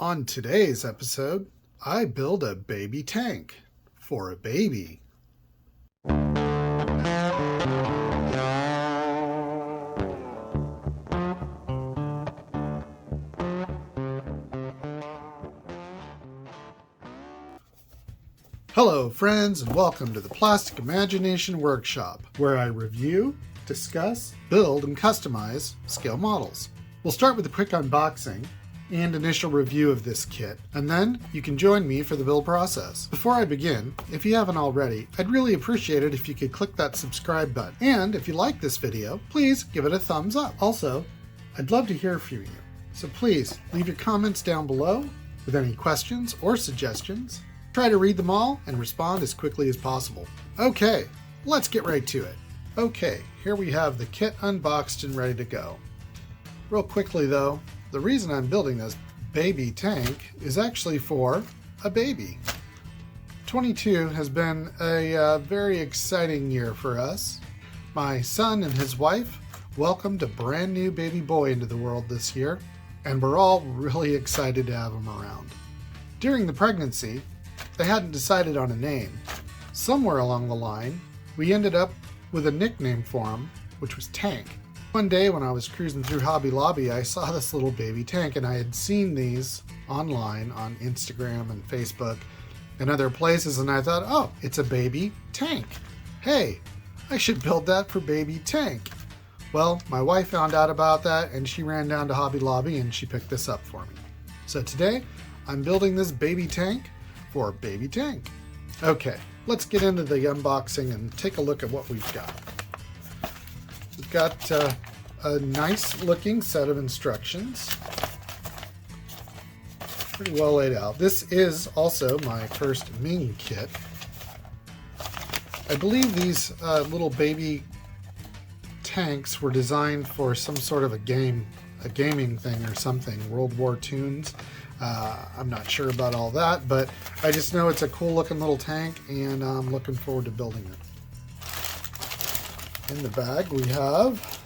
On today's episode, I build a baby tank for a baby. Hello friends, and welcome to the Plastic Imagination Workshop, where I review, discuss, build, and customize scale models. We'll start with a quick unboxing and initial review of this kit, and then you can join me for the build process. Before I begin, if you haven't already, I'd really appreciate it if you could click that subscribe button. And if you like this video, please give it a thumbs up. Also, I'd love to hear from you. So please leave your comments down below with any questions or suggestions. Try to read them all and respond as quickly as possible. Okay, let's get right to it. Okay, here we have the kit unboxed and ready to go. Real quickly though, the reason I'm building this baby tank is actually for a baby. 22 has been a very exciting year for us. My son and his wife welcomed a brand new baby boy into the world this year, and we're all really excited to have him around. During the pregnancy, they hadn't decided on a name. Somewhere along the line, we ended up with a nickname for him, which was Tank. One day when I was cruising through Hobby Lobby, I saw this little baby tank, and I had seen these online on Instagram and Facebook and other places, and I thought, oh, it's a baby tank. Hey, I should build that for baby Tank. Well, my wife found out about that, and she ran down to Hobby Lobby and she picked this up for me. So today, I'm building this baby tank for baby Tank. Okay, let's get into the unboxing and take a look at what we've got. We've got a nice looking set of instructions. Pretty well laid out. This is also my first MENG kit. I believe these little baby tanks were designed for some sort of a gaming thing or something, World War Tunes. I'm not sure about all that, but I just know it's a cool looking little tank, and I'm looking forward to building it. In the bag we have,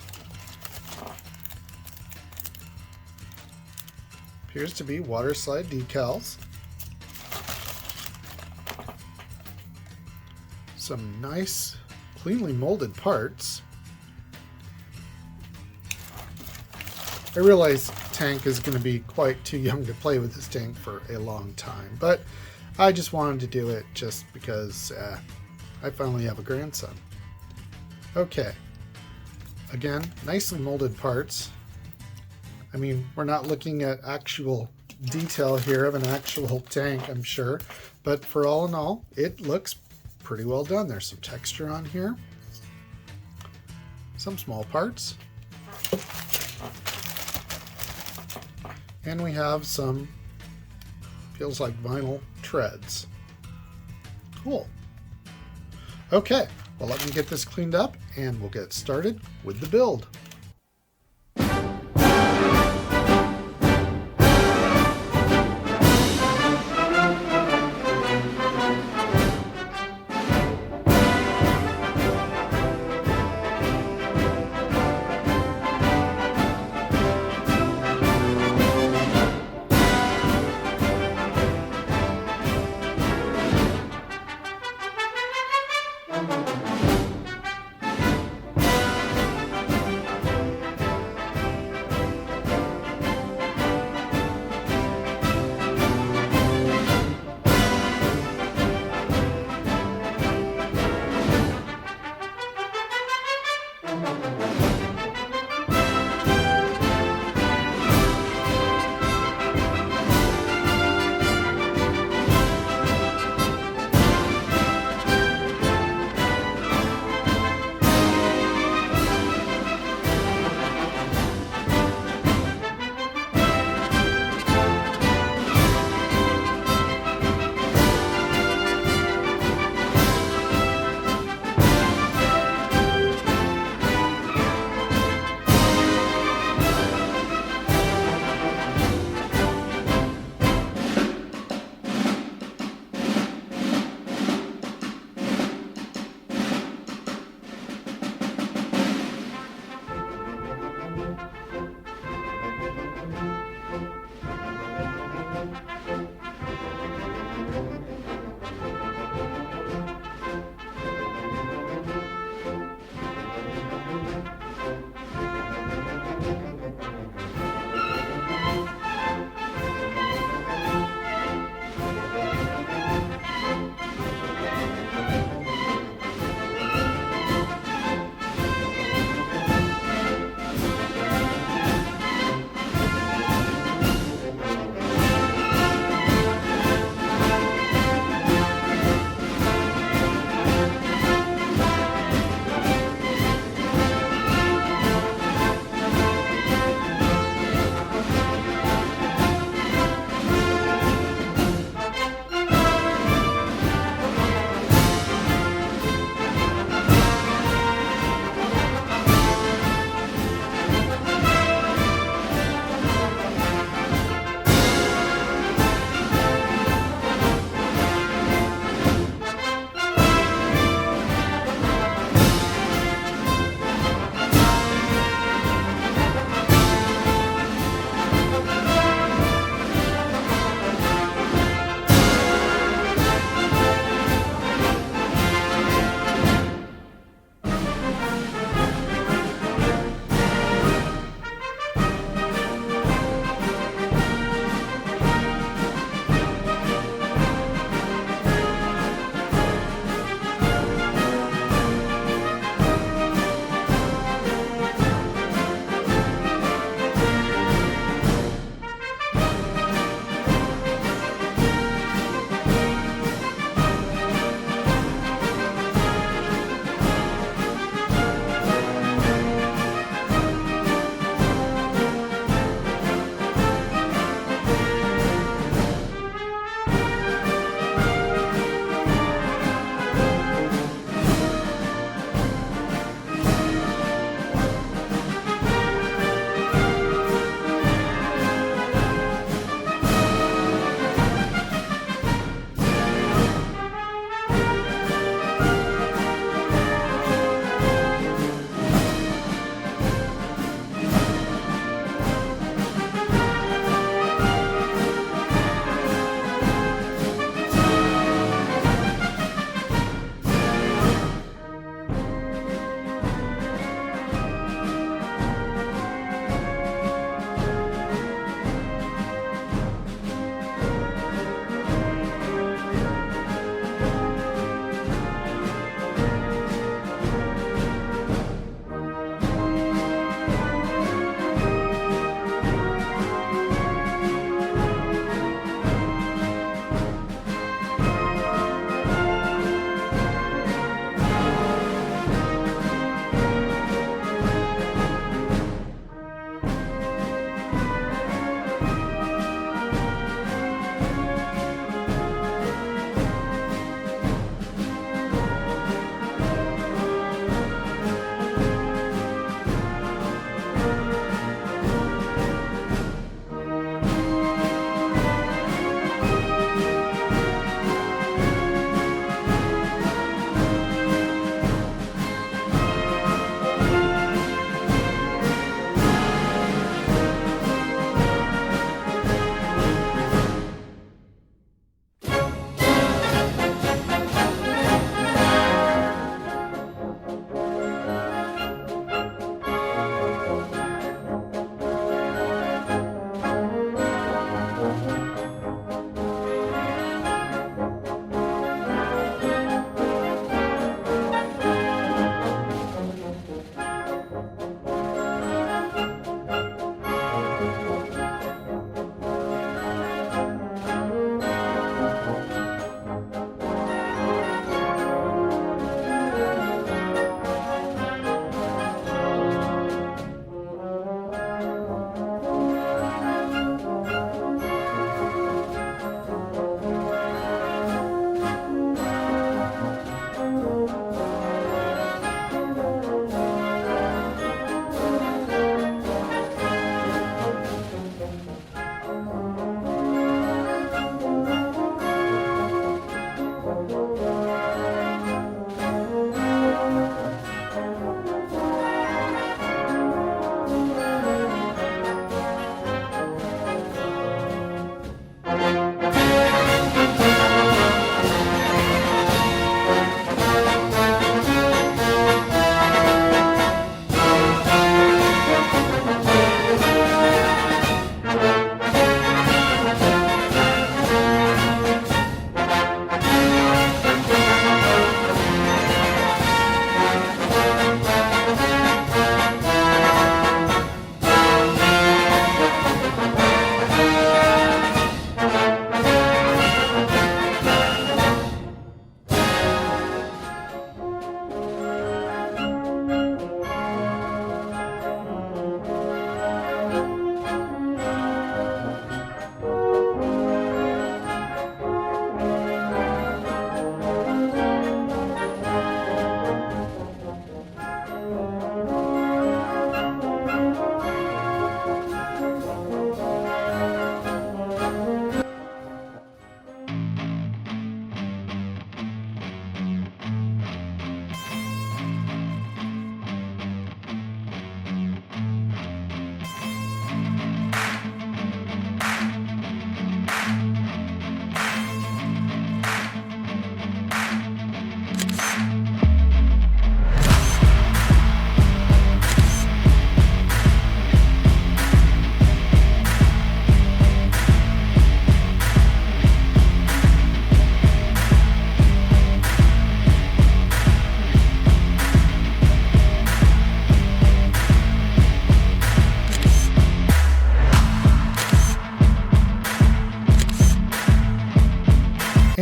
appears to be water slide decals, some nice cleanly molded parts. I realize Tank is going to be quite too young to play with this tank for a long time, but I just wanted to do it just because I finally have a grandson. Okay, again, nicely molded parts. I mean, we're not looking at actual detail here of an actual tank, I'm sure, but for all in all, it looks pretty well done. There's some texture on here, some small parts, and we have some, feels like vinyl treads. Cool. Okay. Well, let me get this cleaned up and we'll get started with the build.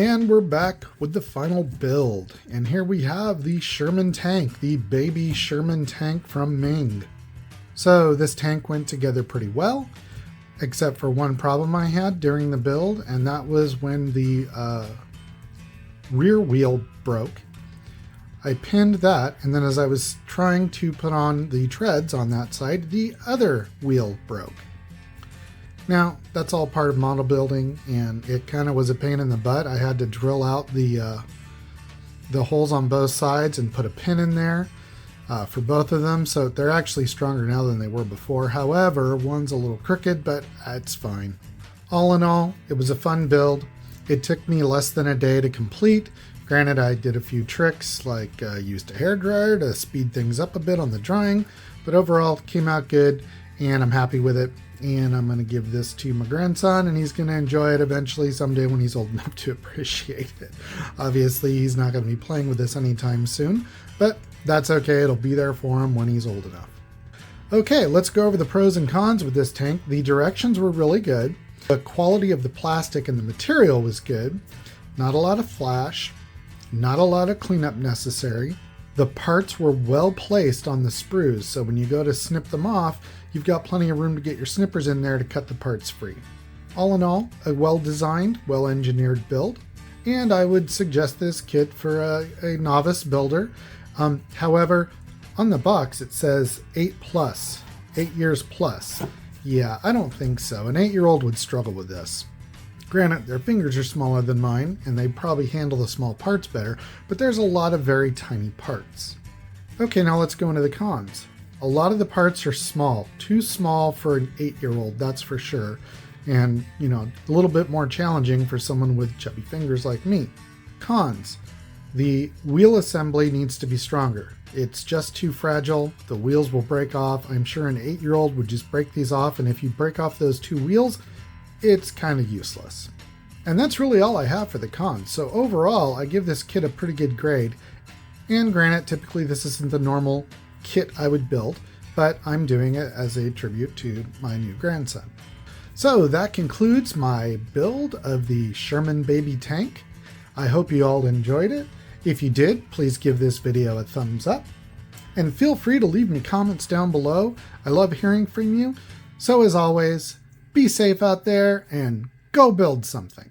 And we're back with the final build. And here we have the Sherman tank, the baby Sherman tank from MENG. So this tank went together pretty well, except for one problem I had during the build, and that was when the rear wheel broke. I pinned that, and then as I was trying to put on the treads on that side, the other wheel broke. Now, that's all part of model building, and it kind of was a pain in the butt. I had to drill out the holes on both sides and put a pin in there for both of them, so they're actually stronger now than they were before. However, one's a little crooked, but it's fine. All in all, it was a fun build. It took me less than a day to complete. Granted, I did a few tricks, like used a hairdryer to speed things up a bit on the drying, but overall, it came out good, and I'm happy with it. And I'm going to give this to my grandson, and he's going to enjoy it eventually someday when he's old enough to appreciate it. Obviously, he's not going to be playing with this anytime soon, but that's okay. It'll be there for him when he's old enough. Okay, let's go over the pros and cons with this tank. The directions were really good. The quality of the plastic and the material was good. Not a lot of flash, not a lot of cleanup necessary. The parts were well placed on the sprues, so when you go to snip them off, you've got plenty of room to get your snippers in there to cut the parts free. All in all, a well-designed, well-engineered build, and I would suggest this kit for a novice builder. However, on the box it says 8 years plus. Yeah, I don't think so. An 8-year-old would struggle with this. Granted, their fingers are smaller than mine, and they probably handle the small parts better, but there's a lot of very tiny parts. Okay, now let's go into the cons. A lot of the parts are small, too small for an 8-year-old, that's for sure. And, a little bit more challenging for someone with chubby fingers like me. Cons. The wheel assembly needs to be stronger. It's just too fragile. The wheels will break off. I'm sure an 8-year-old would just break these off, and if you break off those 2 wheels, it's kind of useless. And that's really all I have for the cons. So overall, I give this kit a pretty good grade. And granted, typically this isn't the normal kit I would build, but I'm doing it as a tribute to my new grandson. So that concludes my build of the Sherman baby tank. I hope you all enjoyed it. If you did, please give this video a thumbs up, and feel free to leave me comments down below. I love hearing from you. So as always, be safe out there and go build something.